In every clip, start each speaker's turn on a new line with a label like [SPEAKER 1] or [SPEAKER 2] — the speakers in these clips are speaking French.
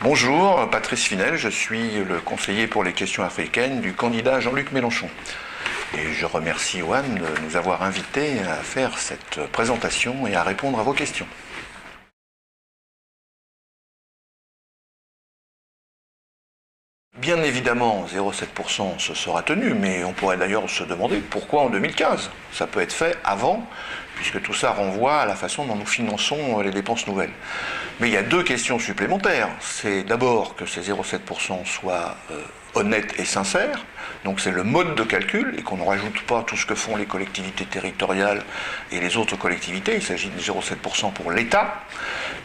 [SPEAKER 1] Bonjour, Patrice Finel, je suis le conseiller pour les questions africaines du candidat Jean-Luc Mélenchon. Et je remercie Juan de nous avoir invités à faire cette présentation et à répondre à vos questions. Bien évidemment, 0,7% se sera tenu, mais on pourrait d'ailleurs se demander pourquoi en 2015. Ça peut être fait avant, puisque tout ça renvoie à la façon dont nous finançons les dépenses nouvelles. Mais il y a deux questions supplémentaires. C'est d'abord que ces 0,7% soient honnêtes et sincères, donc c'est le mode de calcul, et qu'on ne rajoute pas tout ce que font les collectivités territoriales et les autres collectivités, il s'agit de 0,7% pour l'État,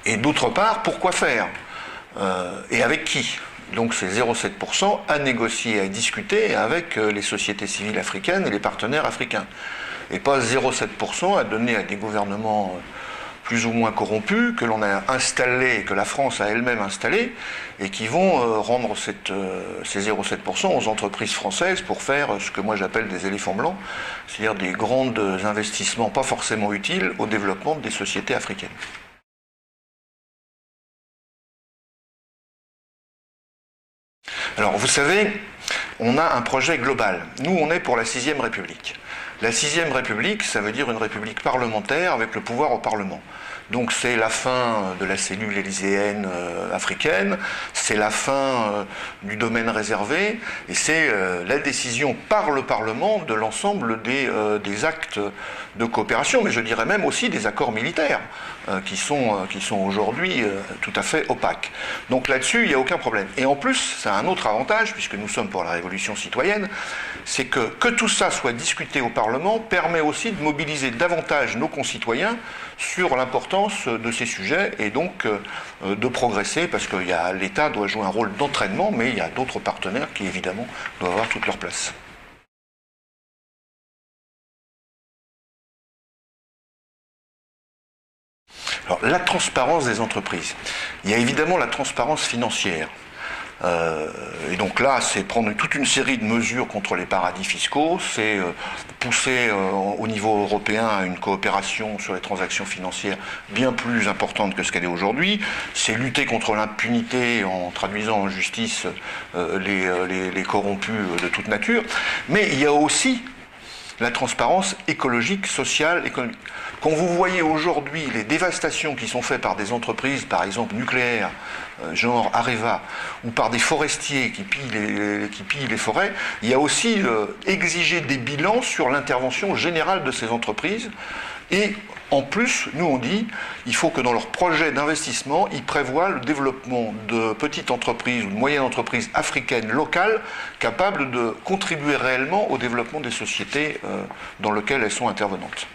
[SPEAKER 1] et d'autre part, pourquoi faire et avec qui? Donc c'est 0,7% à négocier, à discuter avec les sociétés civiles africaines et les partenaires africains. Et pas 0,7% à donner à des gouvernements plus ou moins corrompus, que l'on a installés, que la France a elle-même installés, et qui vont rendre ces 0,7% aux entreprises françaises pour faire ce que moi j'appelle des éléphants blancs, c'est-à-dire des grands investissements pas forcément utiles au développement des sociétés africaines. Alors, vous savez, on a un projet global. Nous, on est pour la 6ème République. La 6ème République, ça veut dire une république parlementaire avec le pouvoir au Parlement. Donc c'est la fin de la cellule élyséenne africaine, c'est la fin du domaine réservé, et c'est la décision par le Parlement de l'ensemble des actes de coopération, mais je dirais même aussi des accords militaires, qui sont aujourd'hui tout à fait opaques. Donc là-dessus, il n'y a aucun problème. Et en plus, ça a un autre avantage, puisque nous sommes pour la révolution citoyenne, c'est que tout ça soit discuté au Parlement permet aussi de mobiliser davantage nos concitoyens sur l'importance de ces sujets et donc de progresser, parce que l'État doit jouer un rôle d'entraînement, mais il y a d'autres partenaires qui évidemment doivent avoir toute leur place. Alors, la transparence des entreprises. Il y a évidemment la transparence financière. Et donc là, c'est prendre toute une série de mesures contre les paradis fiscaux, c'est pousser au niveau européen à une coopération sur les transactions financières bien plus importante que ce qu'elle est aujourd'hui, c'est lutter contre l'impunité en traduisant en justice les corrompus de toute nature, mais il y a aussi la transparence écologique, sociale, économique. Quand vous voyez aujourd'hui les dévastations qui sont faites par des entreprises, par exemple nucléaires, genre Areva, ou par des forestiers qui pillent les forêts, il y a aussi exiger des bilans sur l'intervention générale de ces entreprises. Et en plus, nous on dit, il faut que dans leur projet d'investissement, ils prévoient le développement de petites entreprises ou de moyennes entreprises africaines locales capables de contribuer réellement au développement des sociétés dans lesquelles elles sont intervenantes.